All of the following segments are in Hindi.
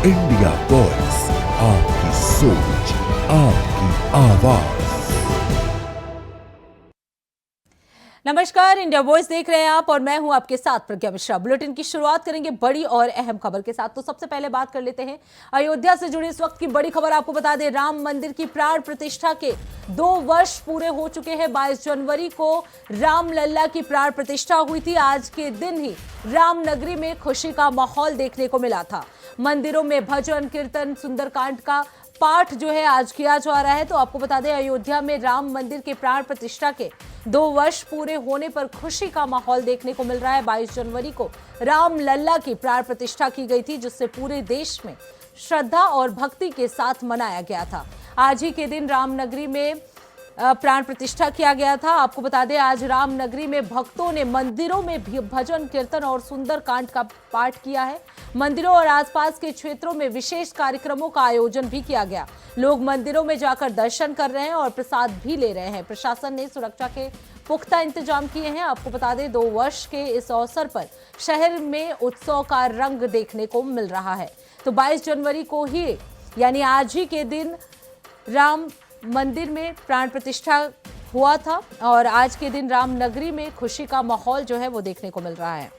इंडिया वॉइस, आपकी सोच, आपकी आवाज। नमस्कार, इंडिया वॉइस देख रहे हैं आप और मैं हूं आपके साथ प्रज्ञा मिश्रा। बुलेटिन की शुरुआत करेंगे बड़ी और अहम खबर के साथ। तो सबसे पहले बात कर लेते हैं अयोध्या से जुड़ी इस वक्त की बड़ी खबर। आपको बता दें, राम मंदिर की प्राण प्रतिष्ठा के 2 वर्ष पूरे हो चुके हैं। 22 जनवरी को रामलला की प्राण प्रतिष्ठा हुई थी। आज के दिन ही रामनगरी में खुशी का माहौल देखने को मिला था। मंदिरों में भजन कीर्तन सुंदरकांड का पाठ जो है आज किया जा रहा है। तो आपको बता दें, अयोध्या में राम मंदिर के प्राण प्रतिष्ठा के 2 वर्ष पूरे होने पर खुशी का माहौल देखने को मिल रहा है। 22 जनवरी को रामलला की प्राण प्रतिष्ठा की गई थी, जिससे पूरे देश में श्रद्धा और भक्ति के साथ मनाया गया था। आज ही के दिन रामनगरी में प्राण प्रतिष्ठा किया गया था। आपको बता दें, आज रामनगरी में भक्तों ने मंदिरों में भी भजन कीर्तन और सुंदरकांड का पाठ किया है। मंदिरों और आसपास के क्षेत्रों में विशेष कार्यक्रमों का आयोजन भी किया गया। लोग मंदिरों में जाकर दर्शन कर रहे हैं और प्रसाद भी ले रहे हैं। प्रशासन ने सुरक्षा के पुख्ता इंतजाम किए हैं। आपको बता दें, 2 वर्ष के इस अवसर पर शहर में उत्सव का रंग देखने को मिल रहा है। तो 22 जनवरी को ही यानी आज ही के दिन राम मंदिर में प्राण प्रतिष्ठा हुआ था और आज के दिन रामनगरी में खुशी का माहौल जो है वो देखने को मिल रहा है।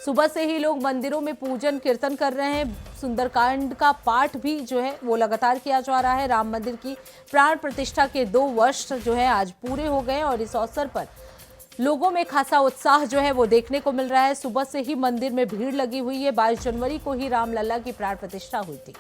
सुबह से ही लोग मंदिरों में पूजन कीर्तन कर रहे हैं। सुंदरकांड का पाठ भी जो है वो लगातार किया जा रहा है। राम मंदिर की प्राण प्रतिष्ठा के 2 वर्ष जो है आज पूरे हो गए और इस अवसर पर लोगों में खासा उत्साह जो है वो देखने को मिल रहा है। सुबह से ही मंदिर में भीड़ लगी हुई है। 22 जनवरी को ही रामलला की प्राण प्रतिष्ठा हुई थी।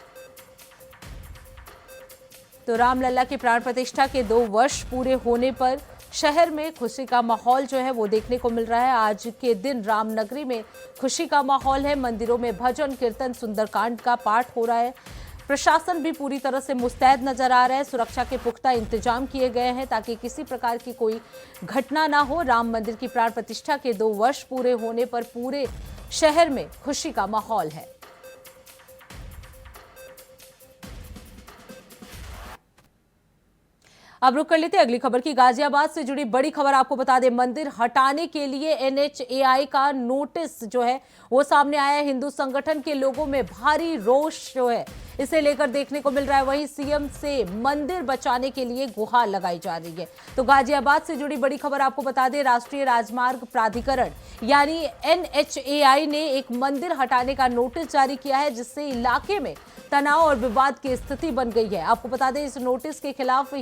तो रामलला की प्राण प्रतिष्ठा के 2 वर्ष पूरे होने पर शहर में खुशी का माहौल जो है वो देखने को मिल रहा है। आज के दिन रामनगरी में खुशी का माहौल है। मंदिरों में भजन कीर्तन सुंदरकांड का पाठ हो रहा है। प्रशासन भी पूरी तरह से मुस्तैद नजर आ रहा है। सुरक्षा के पुख्ता इंतजाम किए गए हैं ताकि किसी प्रकार की कोई घटना ना हो। राम मंदिर की प्राण प्रतिष्ठा के 2 वर्ष पूरे होने पर पूरे शहर में खुशी का माहौल है। अब रुक कर लेते हैं अगली खबर की। गाजियाबाद से जुड़ी बड़ी खबर आपको बता दें, मंदिर हटाने के लिए NHAI का नोटिस जो है वो सामने आया है। हिंदू संगठन के लोगों में भारी रोष जो है इसे लेकर देखने को मिल रहा है। वहीं सीएम से मंदिर बचाने के लिए गुहार लगाई जा रही है। तो गाजियाबाद से जुड़ी बड़ी खबर आपको बता दें, राष्ट्रीय राजमार्ग प्राधिकरण यानी NHAI ने एक मंदिर हटाने का नोटिस जारी किया है, जिससे इलाके में तनाव और विवाद की स्थिति बन गई है। आपको बता दें, इस नोटिस के खिलाफ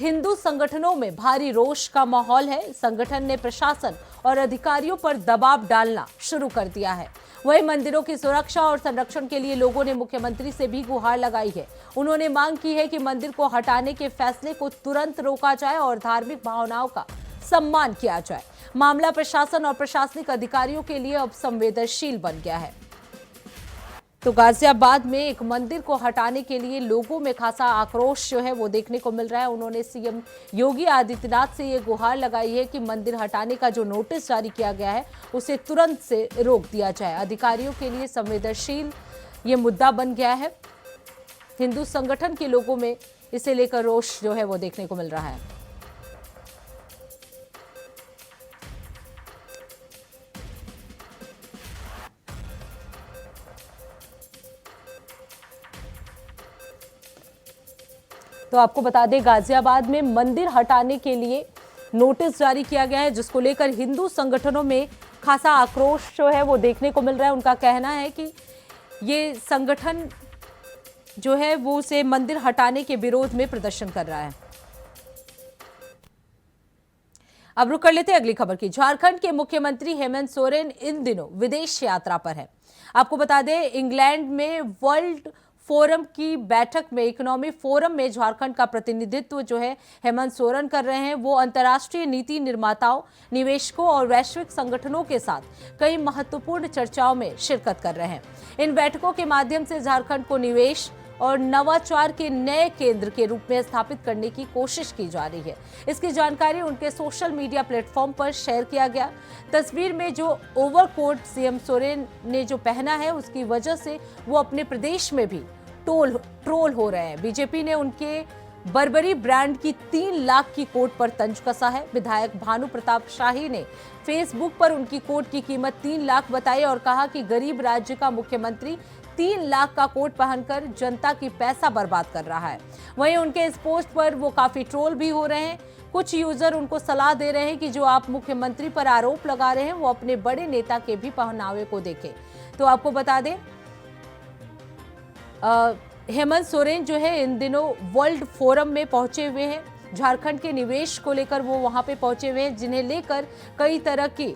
हिंदू संगठनों में भारी रोष का माहौल है। संगठन ने प्रशासन और अधिकारियों पर दबाव डालना शुरू कर दिया है। वहीं मंदिरों की सुरक्षा और संरक्षण के लिए लोगों ने मुख्यमंत्री से भी गुहार लगाई है। उन्होंने मांग की है कि मंदिर को हटाने के फैसले को तुरंत रोका जाए और धार्मिक भावनाओं का सम्मान किया जाए। मामला प्रशासन और प्रशासनिक अधिकारियों के लिए अब संवेदनशील बन गया है। तो गाजियाबाद में एक मंदिर को हटाने के लिए लोगों में खासा आक्रोश जो है वो देखने को मिल रहा है। उन्होंने सीएम योगी आदित्यनाथ से ये गुहार लगाई है कि मंदिर हटाने का जो नोटिस जारी किया गया है उसे तुरंत से रोक दिया जाए। अधिकारियों के लिए संवेदनशील ये मुद्दा बन गया है। हिंदू संगठन के लोगों में इसे लेकर रोष जो है वो देखने को मिल रहा है। तो आपको बता दें, गाजियाबाद में मंदिर हटाने के लिए नोटिस जारी किया गया है, जिसको लेकर हिंदू संगठनों में खासा आक्रोश जो है वो देखने को मिल रहा है। उनका कहना है कि ये संगठन जो है वो उसे मंदिर हटाने के विरोध में प्रदर्शन कर रहा है। अब रुक कर लेते हैं अगली खबर की। झारखंड के मुख्यमंत्री हेमंत सोरेन इन दिनों विदेश यात्रा पर है। आपको बता दें, इंग्लैंड में वर्ल्ड फोरम की बैठक में, इकोनॉमी फोरम में झारखंड का प्रतिनिधित्व जो है हेमंत सोरेन कर रहे हैं। वो अंतर्राष्ट्रीय नीति निर्माताओं, निवेशकों और वैश्विक संगठनों के साथ कई महत्वपूर्ण चर्चाओं में शिरकत कर रहे हैं। इन बैठकों के माध्यम से झारखंड को निवेश और नवाचार के नए केंद्र के रूप में स्थापित करने की कोशिश की जा रही है। इसकी जानकारी उनके सोशल मीडिया प्लेटफॉर्म पर शेयर किया गया। तस्वीर में जो ओवरकोट सीएम सोरेन ने जो पहना है, उसकी वजह से वो अपने प्रदेश में भी ट्रोल हो रहे हैं। बीजेपी ने उनके बर्बरी ब्रांड की 3 लाख की कोट पर तंज कसा है। विधायक भानु प्रताप शाही ने फेसबुक पर उनकी कोट की कीमत 3 लाख बताई और कहा कि गरीब राज्य का मुख्यमंत्री 3 लाख का कोट पहनकर जनता की पैसा बर्बाद कर रहा है। वहीं उनके इस पोस्ट पर वो काफी ट्रोल भी हो रहे हैं। कुछ यूजर उनको सलाह दे रहे हैं कि जो आप मुख्यमंत्री पर आरोप लगा रहे हैं वो अपने बड़े नेता के भी पहनावे को देखें। तो आपको बता दें, हेमंत सोरेन जो है इन दिनों वर्ल्ड फोरम में पहुंचे हुए हैं। झारखंड के निवेश को लेकर वो वहां पे पहुंचे हुए हैं, जिन्हें लेकर कई तरह की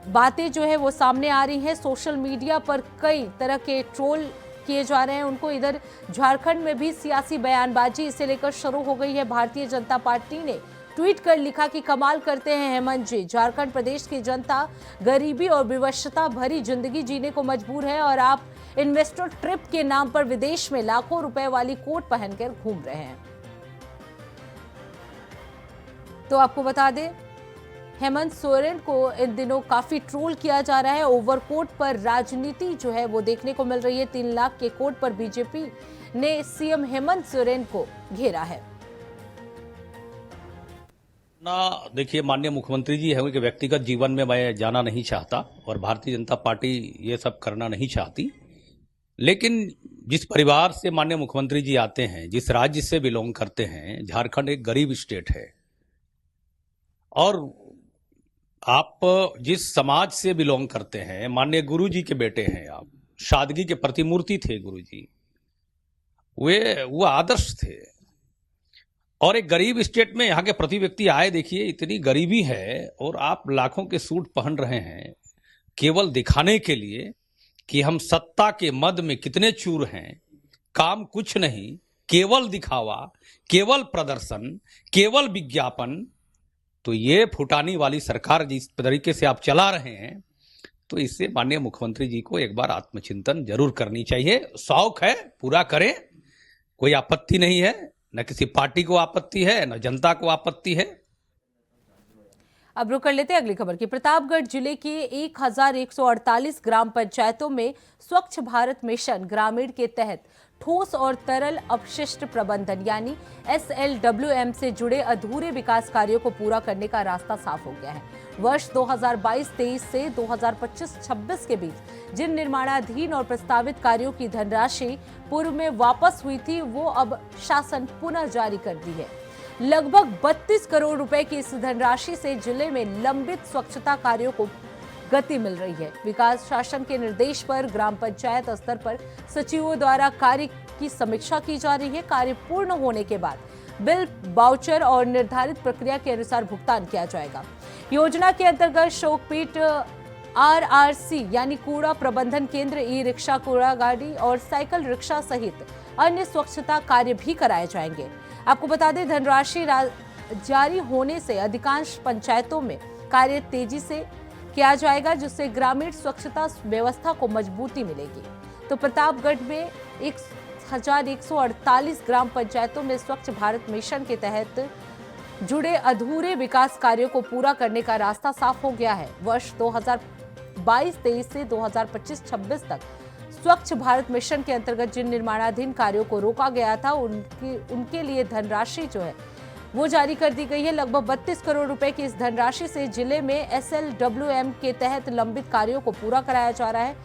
बातें जो है वो सामने आ रही हैं। सोशल मीडिया पर कई तरह के ट्रोल किए जा रहे हैं उनको। इधर झारखंड में भी सियासी बयानबाजी इसे लेकर शुरू हो गई है। भारतीय जनता पार्टी ने ट्वीट कर लिखा कि कमाल करते हैं हेमंत जी, झारखंड प्रदेश की जनता गरीबी और विवशता भरी जिंदगी जीने को मजबूर है और आप इन्वेस्टर ट्रिप के नाम पर विदेश में लाखों रुपए वाली कोट पहनकर घूम रहे हैं। तो आपको बता दें, हेमंत सोरेन को इन दिनों काफी ट्रोल किया जा रहा है। ओवरकोट पर राजनीति जो है वो देखने को मिल रही है। 3 लाख के कोट पर बीजेपी ने सीएम हेमंत सोरेन को घेरा है। ना देखिए, माननीय मुख्यमंत्री जी है कि व्यक्तिगत जीवन में मैं जाना नहीं चाहता और भारतीय जनता पार्टी ये सब करना नहीं चाहती, लेकिन जिस परिवार से माननीय मुख्यमंत्री जी आते हैं, जिस राज्य से बिलोंग करते हैं, झारखंड एक गरीब स्टेट है और आप जिस समाज से बिलोंग करते हैं, माननीय गुरु जी के बेटे हैं आप, सादगी के प्रतिमूर्ति थे गुरु जी, वो आदर्श थे। और एक गरीब स्टेट में यहाँ के प्रति व्यक्ति आए, देखिए इतनी गरीबी है और आप लाखों के सूट पहन रहे हैं केवल दिखाने के लिए कि हम सत्ता के मद में कितने चूर हैं। काम कुछ नहीं, केवल दिखावा, केवल प्रदर्शन, केवल विज्ञापन। तो ये फुटानी वाली सरकार जिस तरीके से आप चला रहे हैं, तो इससे माननीय मुख्यमंत्री जी को एक बार आत्मचिंतन जरूर करनी चाहिए। शौक है, पूरा करें, कोई आपत्ति नहीं है, न किसी पार्टी को आपत्ति है, न जनता को आपत्ति है। अब रुक कर लेते हैं अगली खबर की। प्रतापगढ़ जिले के 1148 ग्राम पंचायतों में स्वच्छ भारत मिशन ग्रामीण के तहत ठोस और तरल अपशिष्ट प्रबंधन यानी SLWM से जुड़े अधूरे विकास कार्यों को पूरा करने का रास्ता साफ हो गया है। वर्ष 2022-23 से 2025-26 के बीच जिन निर्माणाधीन और प्रस्तावित कार्यों की धनराशि पूर्व में वापस हुई थी, वो अब शासन पुनः जारी कर दी है। लगभग 32 करोड़ रुपए की इस धनराशि से जिले में लंबित स्वच्छता कार्यों को गति मिल रही है। विकास शासन के निर्देश पर ग्राम पंचायत स्तर पर सचिवों द्वारा कार्य की समीक्षा की जा रही है। कार्य पूर्ण होने के बाद बिल, वाउचर और निर्धारित प्रक्रिया के अनुसार भुगतान किया जाएगा। योजना के अंतर्गत शोकपीट, RRC यानी कूड़ा प्रबंधन केंद्र, ई-रिक्शा, कूड़ा गाड़ी और साइकिल रिक्शा सहित अन्य स्वच्छता कार्य भी कराए जाएंगे। आपको बता दें, धनराशि जारी होने से अधिकांश पंचायतों में कार्य तेजी से किया जाएगा, जिससे ग्रामीण स्वच्छता व्यवस्था को मजबूती मिलेगी। तो प्रतापगढ़ में 1148 ग्राम पंचायतों में स्वच्छ भारत मिशन के तहत जुड़े अधूरे विकास कार्यों को पूरा करने का रास्ता साफ हो गया है। वर्ष 2022-23 से 2025-26 तक स्वच्छ भारत मिशन के अंतर्गत जिन निर्माणाधीन कार्यों को रोका गया था, उनके लिए धनराशि जो है वो जारी कर दी गई है। लगभग 32 करोड़ रुपए की इस धनराशि से जिले में SLWM के तहत लंबित कार्यों को पूरा कराया जा रहा है।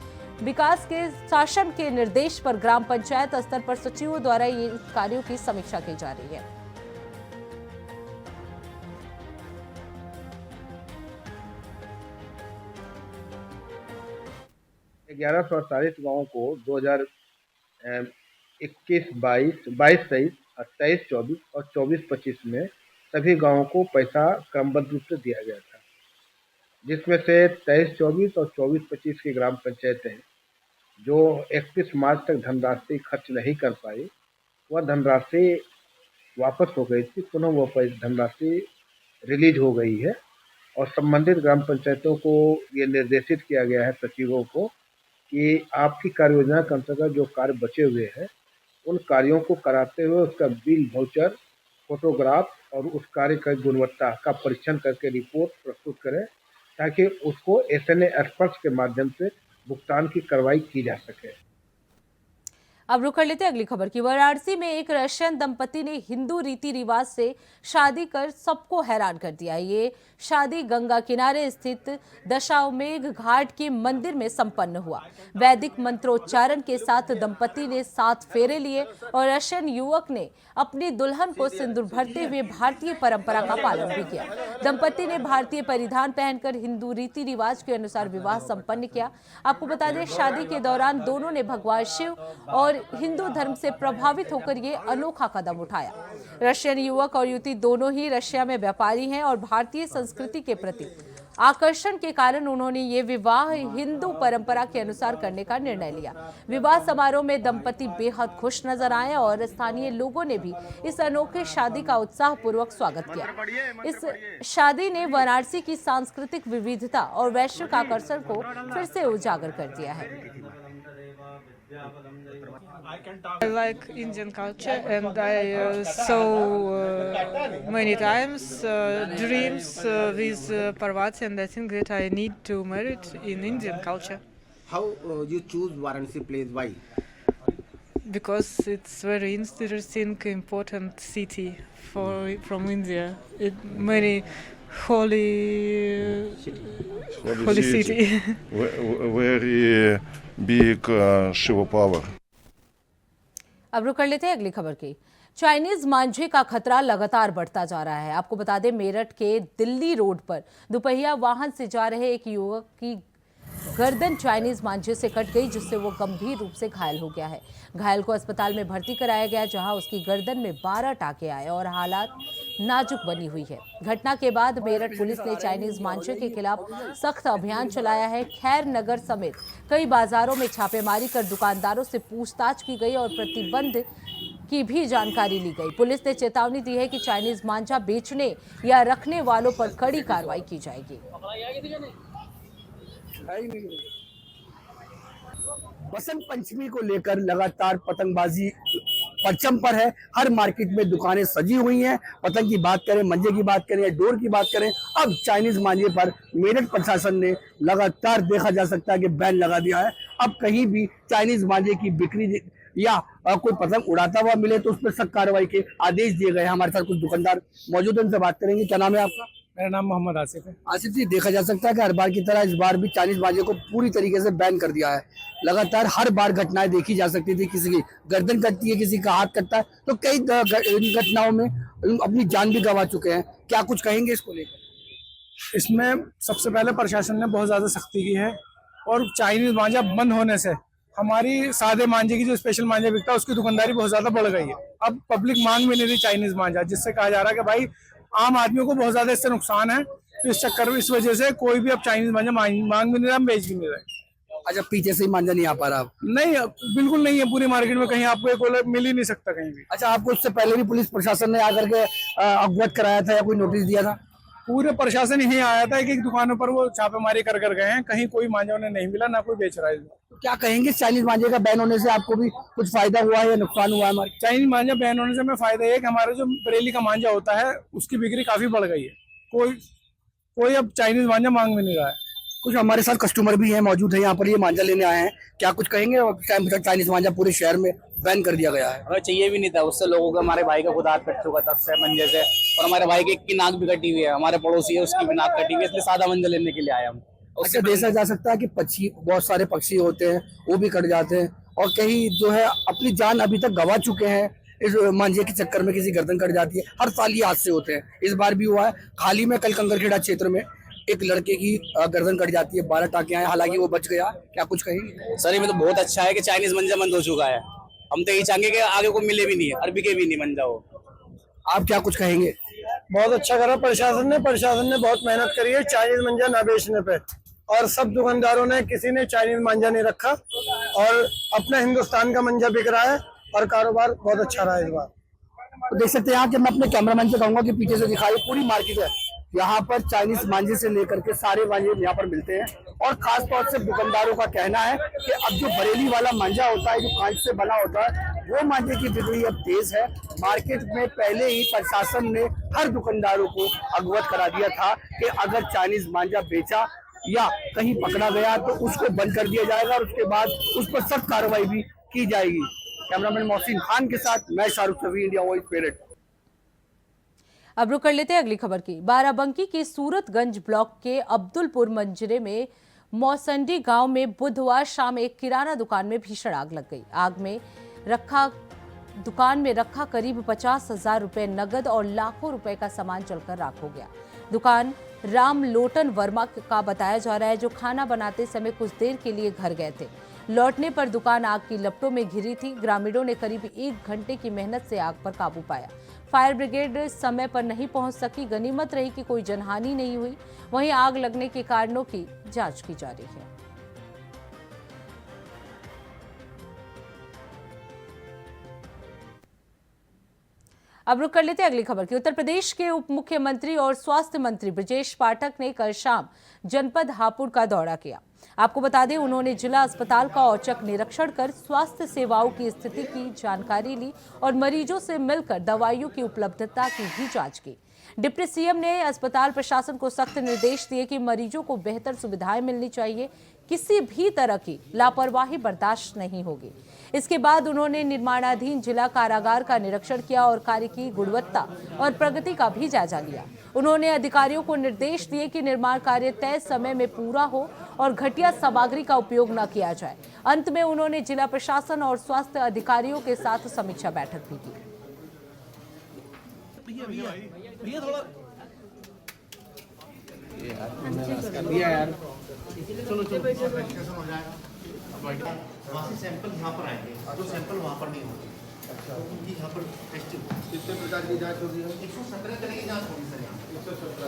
विकास के शासन के निर्देश पर ग्राम पंचायत स्तर पर सचिवों द्वारा ये कार्यों की समीक्षा की जा रही है। ग्यारह सौ 48 गाँवों को 2021-22, 22-23 और 23-24 और 24-25 में सभी गाँवों को पैसा क्रमबद्ध रूप से दिया गया था, जिसमें से 23-24 और 24-25 की ग्राम पंचायतें जो 31 मार्च तक धनराशि खर्च नहीं कर पाई, वह धनराशि वापस हो गई थी। पुनः वह धनराशि रिलीज हो गई है और संबंधित ग्राम पंचायतों को ये निर्देशित किया गया है, सचिवों को, कि आपकी कार्य योजना के अंतर्गत जो कार्य बचे हुए हैं उन कार्यों को कराते हुए उसका बिल, वाउचर, फोटोग्राफ और उस कार्य की गुणवत्ता का परीक्षण करके रिपोर्ट प्रस्तुत करें, ताकि उसको SNA एक्सपर्ट्स के माध्यम से भुगतान की कार्रवाई की जा सके। अब रुक कर लेते हैं अगली खबर की। वाराणसी में एक रशियन दंपति ने हिंदू रीति रिवाज से शादी कर सबको हैरान कर दिया। ये शादी गंगा किनारे स्थित दशाश्वमेध घाट के मंदिर में संपन्न हुआ। वैदिक मंत्रोच्चारण के साथ दंपति ने 7 फेरे लिए और रशियन युवक ने अपनी दुल्हन को सिंदूर भरते हुए भारतीय परंपरा का पालन भी किया। दंपति ने भारतीय परिधान पहनकर हिंदू रीति रिवाज के अनुसार विवाह संपन्न किया। आपको बता दें, शादी के दौरान दोनों ने भगवान शिव और हिंदू धर्म से प्रभावित होकर ये अनोखा कदम उठाया। रशियन युवक और युवती दोनों ही रशिया में व्यापारी हैं और भारतीय संस्कृति के प्रति आकर्षण के कारण उन्होंने ये विवाह हिंदू परंपरा के अनुसार करने का निर्णय लिया। विवाह समारोह में दंपति बेहद खुश नजर आए और स्थानीय लोगों ने भी इस अनोखे शादी का उत्साहपूर्वक स्वागत किया। इस शादी ने वाराणसी की सांस्कृतिक विविधता और वैश्विक आकर्षण को फिर से उजागर कर दिया है। I like Indian culture and I saw many times dreams with Parvati, and I think that I need to marry in Indian culture. How you choose Varanasi place? Why? Because it's very interesting, important city from India. Many holy city. Very big Shiva power. अब रुक कर लेते हैं अगली खबर की। चाइनीज मांझे का खतरा लगातार बढ़ता जा रहा है। आपको बता दें, मेरठ के दिल्ली रोड पर दुपहिया वाहन से जा रहे एक युवक की गर्दन चाइनीज मांझे से कट गई, जिससे वो गंभीर रूप से घायल हो गया है। घायल को अस्पताल में भर्ती कराया गया, जहां उसकी गर्दन में 12 टाके आए और हालात नाजुक बनी हुई है। घटना के बाद मेरठ पुलिस ने चाइनीज मांझे के खिलाफ सख्त अभियान चलाया है। खैर नगर समेत कई बाजारों में छापेमारी कर दुकानदारों से पूछताछ की गई और प्रतिबंध की भी जानकारी ली गई। पुलिस ने चेतावनी दी है कि चाइनीज मांझा बेचने या रखने वालों पर कड़ी कार्रवाई की जाएगी। बसंत पंचमी को लेकर लगातार पतंगबाजी परचम पर है। हर मार्केट में दुकानें सजी हुई हैं। पतंग की बात करें, मंजे की बात करें या डोर की बात करें, अब चाइनीज मांझे पर मेरठ प्रशासन ने लगातार देखा जा सकता है कि बैन लगा दिया है। अब कहीं भी चाइनीज मांझे की बिक्री या कोई पतंग उड़ाता हुआ मिले तो उस पर सख्त कार्रवाई के आदेश दिए गए हैं। हमारे साथ कुछ दुकानदार मौजूद हैं, उनसे बात करेंगे। क्या नाम है आपका? मेरा नाम मोहम्मद आसिफ है। आसिफ जी, देखा जा सकता है कि हर बार की तरह इस बार भी चाइनीज मांझे को पूरी तरीके से बैन कर दिया है। लगातार हर बार घटनाएं देखी जा सकती थी, किसी की गर्दन कटती है, किसी का हाथ कटता है, तो कई घटनाओं में अपनी जान भी गंवा चुके हैं। क्या कुछ कहेंगे इसको लेकर? इसमें सबसे पहले प्रशासन ने बहुत ज्यादा सख्ती की है और चाइनीज मांझा बंद होने से हमारी सादे मांझे की जो स्पेशल मांझा बिकता है उसकी दुकानदारी बहुत ज्यादा बढ़ गई है। अब पब्लिक मांग भी नहीं रही चाइनीज मांझा, जिससे कहा जा रहा है कि भाई आम आदमियों को बहुत ज्यादा इससे नुकसान है। तो इस चक्कर में, इस वजह से कोई भी अब चाइनीज मांझा मांग भी नहीं रहा, बेच भी नहीं रहे। अच्छा, पीछे से ही मांझा नहीं आ पा रहा? नहीं, बिल्कुल नहीं है। पूरी मार्केट में कहीं आपको एक मिल ही नहीं सकता कहीं भी। अच्छा, आपको उससे पहले भी पुलिस प्रशासन ने आकर के अवगत कराया था या कोई नोटिस दिया था? पूरे प्रशासन यही आया था, एक दुकानों पर वो छापेमारी कर गए हैं, कहीं कोई मांझा उन्हें नहीं मिला, ना कोई बेच रहा है। क्या कहेंगे, चाइनीज मांझे का बैन होने से आपको भी कुछ फायदा हुआ है या नुकसान हुआ है? हमारे चाइनीज मांझा बैन होने से हमें फायदा है कि हमारा जो बरेली का मांझा होता है उसकी बिक्री काफी बढ़ गई है। कोई अब चाइनीज मांझा मांग भी नहीं रहा है। कुछ हमारे साथ कस्टमर भी हैं, मौजूद है यहाँ पर, ये मांझा लेने आए हैं। क्या कुछ कहेंगे? चाइनीज मांझा पूरे शहर में बैन कर दिया गया है। हमें चाहिए भी नहीं था, उससे लोगों का, हमारे भाई का खुद हाथ कट चुका था उससे मंजे से, और हमारे भाई की नाक भी कटी हुई है, हमारे पड़ोसी है उसकी भी नाक कटी हुई है, इसलिए सादा मंजा लेने के लिए आए हम। उससे देखा जा सकता है कि पक्षी, बहुत सारे पक्षी होते हैं वो भी कट जाते हैं और कहीं जो है अपनी जान अभी तक गंवा चुके हैं इस मांझे के चक्कर में। किसी गर्दन कट जाती है, हर साल ये हादसे होते हैं। इस बार भी हुआ है। हाल ही में कल कंकरखेड़ा क्षेत्र में एक लड़के की गर्दन कट जाती है, 12 टाके आए, हालांकि वो बच गया। क्या कुछ कहेंगे? सर, ये तो बहुत अच्छा है कि चाइनीज मंजा बंद हो चुका है। हम तो यही चाहेंगे कि आगे को मिले भी नहीं है और बिके भी नहीं मंजा हो। आप क्या कुछ कहेंगे? बहुत अच्छा करा प्रशासन ने बहुत मेहनत करी है चाइनीज मंजा न बेचने पे, और सब दुकानदारों ने, किसी ने चाइनीज मांझा नहीं रखा और अपना हिंदुस्तान का मंजा बिक रहा है और कारोबार बहुत अच्छा रहा है इस बार। तो देख सकते हैं यहाँ कि मैं अपने कैमरामैन से कहूंगा कि पीछे से दिखाई, पूरी मार्केट है। यहाँ पर चाइनीज मांझे से लेकर के सारे मांझे यहाँ पर मिलते हैं और खास तौर से दुकानदारों का कहना है कि अब जो बरेली वाला मांझा होता है, जो कांच से बना होता है, वो मांझे की बिक्री अब तेज है। मार्केट में पहले ही प्रशासन ने हर दुकानदारों को अवगत करा दिया था कि अगर चाइनीज मांझा बेचा या कहीं पकड़ा गया तो उसको बंद कर दिया जाएगा और उसके बाद उस पर सख्त कार्रवाई भी की जाएगी। कैमरामैन मोहसिन खान के साथ मैं शाहरुख रफी, इंडिया वॉइस मेरठ। अब रुक कर लेते हैं अगली खबर की। बाराबंकी के सूरतगंज ब्लॉक के अब्दुलपुर मंजरे में मौसंडी गांव में बुधवार शाम एक किराना दुकान में भीषण आग लग गई। आग में दुकान में रखा करीब 50,000 रुपए नगद और लाखों रुपए का सामान जलकर राख हो गया। दुकान राम लोटन वर्मा का बताया जा रहा है, जो खाना बनाते समय कुछ देर के लिए घर गए थे। लौटने पर दुकान आग की लपटों में घिरी थी। ग्रामीणों ने करीब 1 घंटे की मेहनत से आग पर काबू पाया। फायर ब्रिगेड समय पर नहीं पहुंच सकी। गनीमत रही कि कोई जनहानि नहीं हुई। वहीं आग लगने के कारणों की जांच की जा रही है। अब रुक कर लेते हैं अगली खबर की। उत्तर प्रदेश के उप मुख्यमंत्री और स्वास्थ्य मंत्री ब्रजेश पाठक ने कल शाम जनपद हापुड़ का दौरा किया। आपको बता दें, उन्होंने जिला अस्पताल का औचक निरीक्षण कर स्वास्थ्य सेवाओं की स्थिति की जानकारी ली और मरीजों से मिलकर दवाइयों की उपलब्धता की भी जांच की। डिप्टी सीएम ने अस्पताल प्रशासन को सख्त निर्देश दिए कि मरीजों को बेहतर सुविधाएं मिलनी चाहिए। किसी भी तरह की लापरवाही बर्दाश्त नहीं होगी। इसके बाद उन्होंने निर्माणाधीन जिला कारागार का निरीक्षण किया और कार्य की गुणवत्ता और प्रगति का भी जायजा लिया। उन्होंने अधिकारियों को निर्देश दिए कि निर्माण कार्य तय समय में पूरा हो और घटिया सामग्री का उपयोग न किया जाए। अंत में उन्होंने जिला प्रशासन और स्वास्थ्य अधिकारियों के साथ समीक्षा बैठक भी की। वहाँ से सैंपल यहाँ पर आएंगे, जो सैंपल वहाँ पर नहीं होंगे। अच्छा, उनकी यहाँ पर टेस्टिंग कितने प्रकार की जांच होगी? 117 तरह की जांच होगी सर यहाँ। 117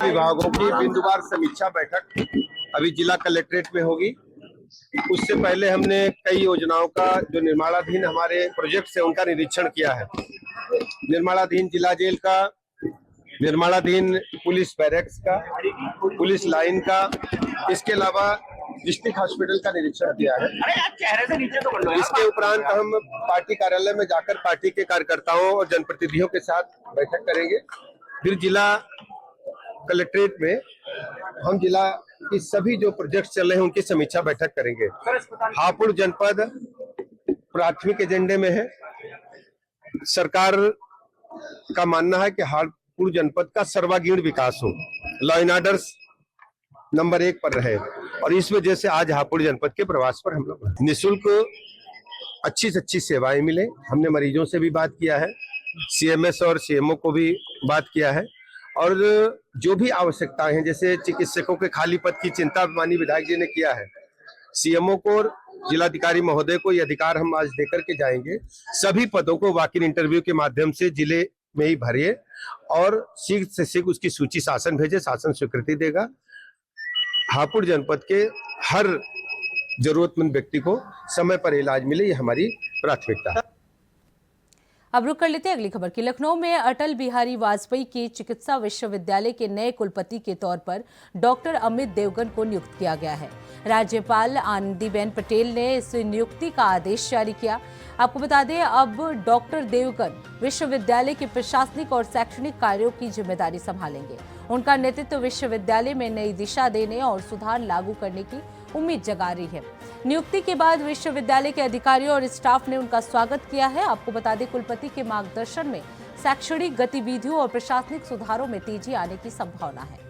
विभागों की बिंदुवार समीक्षा बैठक अभी जिला कलेक्ट्रेट में होगी। उससे पहले हमने कई योजनाओं का जो निर्माणाधीन हमारे प्रोजेक्ट है उनका निरीक्षण किया है। निर्माणाधीन जिला जेल का, निर्माणाधीन पुलिस बैरक्स का, पुलिस लाइन का, इसके अलावा डिस्ट्रिक्ट हॉस्पिटल का निरीक्षण किया है। इसके उपरांत हम पार्टी कार्यालय में जाकर पार्टी के कार्यकर्ताओं और जनप्रतिनिधियों के साथ बैठक करेंगे। फिर जिला कलेक्ट्रेट में हम जिला की सभी जो प्रोजेक्ट चल रहे हैं उनकी समीक्षा बैठक करेंगे। हापुड़ जनपद प्राथमिक एजेंडे में है। सरकार का मानना है कि हापुड़ जनपद का सर्वांगीण विकास हो, लॉ एंड ऑर्डर नंबर 1 पर रहे, और इस वजह से आज हापुड़ जनपद के प्रवास पर हम लोग निःशुल्क अच्छी से अच्छी सेवाएं मिले। हमने मरीजों से भी बात किया है, सीएमएस और सीएमओ को भी बात किया है, और जो भी आवश्यकताएं हैं जैसे चिकित्सकों के खाली पद की चिंता माननीय विधायक जी ने किया है, सीएमओ को और जिलाधिकारी महोदय को ये अधिकार हम आज देकर के जाएंगे। सभी पदों को वॉक इन इंटरव्यू के माध्यम से जिले में ही भरिए और शीघ्र से शीघ्र उसकी सूची शासन भेजे, शासन स्वीकृति देगा। हापुड़ जनपद के हर जरूरतमंद व्यक्ति को समय पर इलाज मिले, ये हमारी प्राथमिकता है। अब रुक कर लेते हैं अगली खबर की। लखनऊ में अटल बिहारी वाजपेयी के चिकित्सा विश्वविद्यालय के नए कुलपति के तौर पर डॉक्टर अमित देवगन को नियुक्त किया गया है। राज्यपाल आनंदीबेन पटेल ने इस नियुक्ति का आदेश जारी किया। आपको बता दें, अब डॉक्टर देवगन विश्वविद्यालय के प्रशासनिक और शैक्षणिक कार्यों की जिम्मेदारी संभालेंगे। उनका नेतृत्व विश्वविद्यालय में नई दिशा देने और सुधार लागू करने की उम्मीद जगा रही है। नियुक्ति के बाद विश्वविद्यालय के अधिकारियों और स्टाफ ने उनका स्वागत किया है। आपको बता दें, कुलपति के मार्गदर्शन में शैक्षणिक गतिविधियों और प्रशासनिक सुधारों में तेजी आने की संभावना है।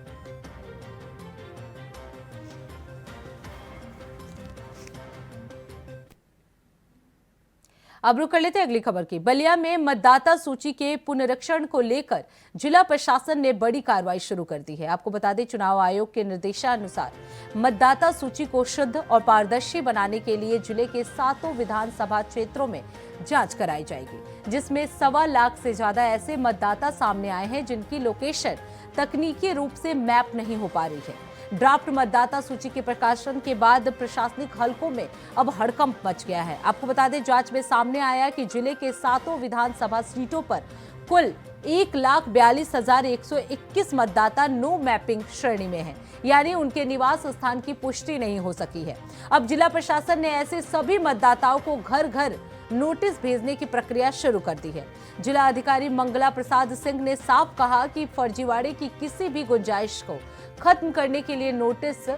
अब रुक कर लेते हैं अगली खबर की। बलिया में मतदाता सूची के पुनरीक्षण को लेकर जिला प्रशासन ने बड़ी कार्रवाई शुरू कर दी है। आपको बता दें, चुनाव आयोग के निर्देशानुसार मतदाता सूची को शुद्ध और पारदर्शी बनाने के लिए जिले के 7 विधानसभा क्षेत्रों में जांच कराई जाएगी, जिसमें 1.25 लाख से ज्यादा ऐसे मतदाता सामने आए हैं जिनकी लोकेशन तकनीकी रूप से मैप नहीं हो पा रही है। ड्राफ्ट मतदाता सूची के प्रकाशन के बाद प्रशासनिक हलकों में अब हड़कंप मच गया है। आपको बता दें, जांच में सामने आया कि जिले के 7 विधानसभा सीटों पर कुल 1,42,121 मतदाता नो मैपिंग श्रेणी में हैं, यानी उनके निवास स्थान की पुष्टि नहीं हो सकी है। अब जिला प्रशासन ने ऐसे सभी मतदाताओं को घर घर नोटिस भेजने की प्रक्रिया शुरू कर दी है। जिला अधिकारी मंगला प्रसाद सिंह ने साफ कहा कि फर्जीवाड़े की किसी भी गुंजाइश को खत्म करने के लिए नोटिस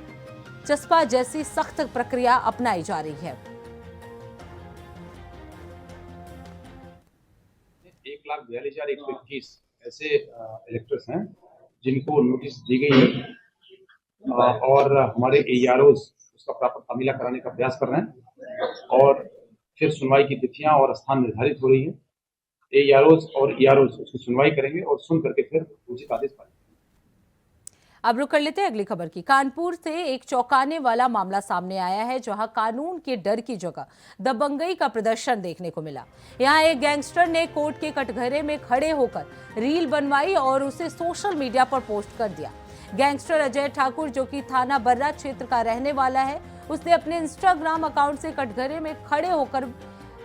चस्पा जैसी सख्त प्रक्रिया अपनाई जा रही है। 1,42,121 ऐसे इलेक्टर्स हैं जिनको नोटिस दी गई है और हमारे AROs उसका प्रॉपर तामीला कराने का प्रयास कर रहे हैं और फिर सुनवाई की तिथियां और स्थान निर्धारित हो रही है। AROs और EROs उसकी सुनवाई करेंगे और सुन करके फिर उचित आदेश पाएंगे। अब रुक कर लेते हैं अगली खबर की। कानपुर से एक चौंकाने वाला मामला सामने आया है, जहां कानून के डर की जगह दबंगई का प्रदर्शन देखने को मिला। यहां एक गैंगस्टर ने कोर्ट के कटघरे में खड़े होकर रील बनवाई और उसे सोशल मीडिया पर पोस्ट कर दिया। गैंगस्टर अजय ठाकुर, जो कि थाना बर्रा क्षेत्र का रहने वाला है, उसने अपने इंस्टाग्राम अकाउंट से कटघरे में खड़े होकर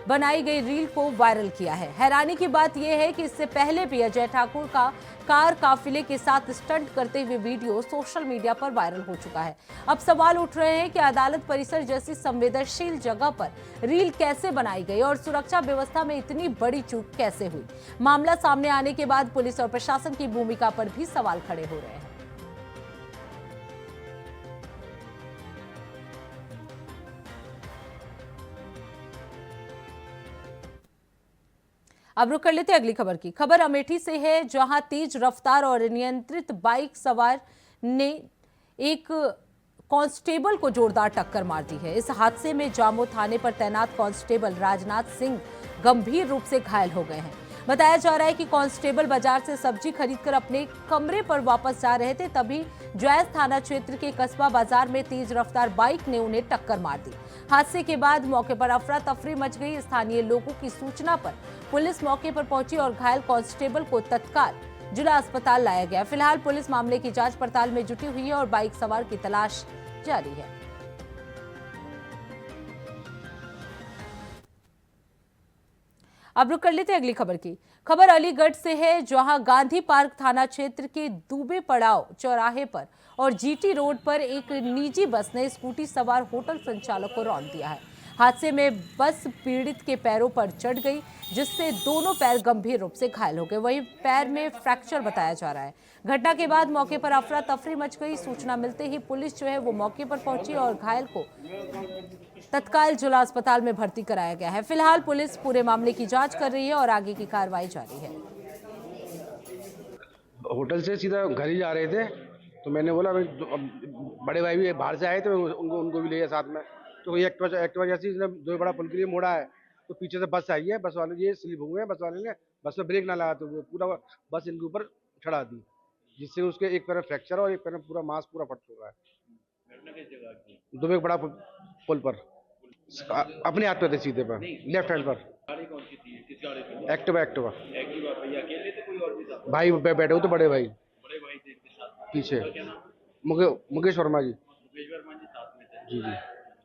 बनाई गई रील को वायरल किया है। हैरानी की बात यह है कि इससे पहले भी अजय ठाकुर का कार काफिले के साथ स्टंट करते हुए वीडियो सोशल मीडिया पर वायरल हो चुका है। अब सवाल उठ रहे हैं कि अदालत परिसर जैसी संवेदनशील जगह पर रील कैसे बनाई गई और सुरक्षा व्यवस्था में इतनी बड़ी चूक कैसे हुई। मामला सामने आने के बाद पुलिस और प्रशासन की भूमिका पर भी सवाल खड़े हो रहे हैं। अब रुक कर लेते अगली खबर की। खबर अमेठी से है, जहां तेज रफ्तार और नियंत्रित बाइक सवार ने एक कांस्टेबल को जोरदार टक्कर मार दी है। इस हादसे में जामो थाने पर तैनात कांस्टेबल राजनाथ सिंह गंभीर रूप से घायल हो गए हैं। बताया जा रहा है कि कांस्टेबल बाजार से सब्जी खरीदकर अपने कमरे पर वापस जा रहे थे, तभी जैस थाना क्षेत्र के कस्बा बाजार में तेज रफ्तार बाइक ने उन्हें टक्कर मार दी। हादसे के बाद मौके पर अफरा तफरी मच गई। स्थानीय लोगों की सूचना पर पुलिस मौके पर पहुंची और घायल कांस्टेबल को तत्काल जिला अस्पताल लाया गया। फिलहाल पुलिस मामले की जांच पड़ताल में जुटी हुई है और बाइक सवार की तलाश जारी है। अब रुक कर लेते अगली खबर की। खबर अलीगढ़ से है, जहां गांधी पार्क थाना क्षेत्र के दूबे पड़ाव चौराहे पर और GT रोड पर एक निजी बस ने स्कूटी सवार होटल संचालक को रौंद दिया है। हादसे में बस पीड़ित के पैरों पर चढ़ गई, जिससे दोनों पैर गंभीर रूप से घायल हो गए। वहीं पैर में फ्रैक्चर बताया जा रहा है। घटना के बाद मौके पर अफरा तफरी मच गई। सूचना मिलते ही पुलिस जो है वो मौके पर पहुंची और घायल को तत्काल जिला अस्पताल में भर्ती कराया गया है। फिलहाल पुलिस पूरे मामले की जांच कर रही है और आगे की कार्रवाई जारी है। होटल से सीधा घर ही जा रहे थे, तो मैंने बोला बड़े भाई भी बाहर से आए थे, उनको भी ले साथ में। तो ये एक्टिवा जैसी दो बड़ा पुल के लिए मोड़ा है, तो पीछे से बस आई है। बस वाले ये स्लिप हुए हैं, बस वाले ने बस में ब्रेक ना लगा तो पूरा बस इनके ऊपर चढ़ा दी, जिससे उसके एक पैर में फ्रैक्चर और एक पैर में पूरा मांस पूरा फट चुका है। दुबे बड़ा पुल पर अपने हाथ पे थे, सीधे पर लेफ्ट हैंड पर। एक्टिवा भाई बैठे हो तो बड़े भाई पीछे मुकेश वर्मा जी। जी।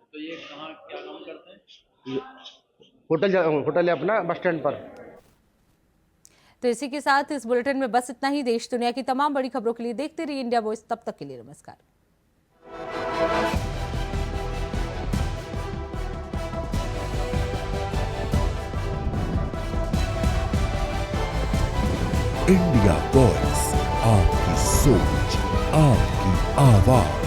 तो ये कहाँ क्या काम करते हैं? होटल है अपना बस स्टैंड पर। तो इसी के साथ इस बुलेटिन में बस इतना ही। देश दुनिया की तमाम बड़ी खबरों के लिए देखते रहिए इंडिया वॉइस। तब तक के लिए नमस्कार। इंडिया वॉइस, आपकी सोच, आपकी आवाज।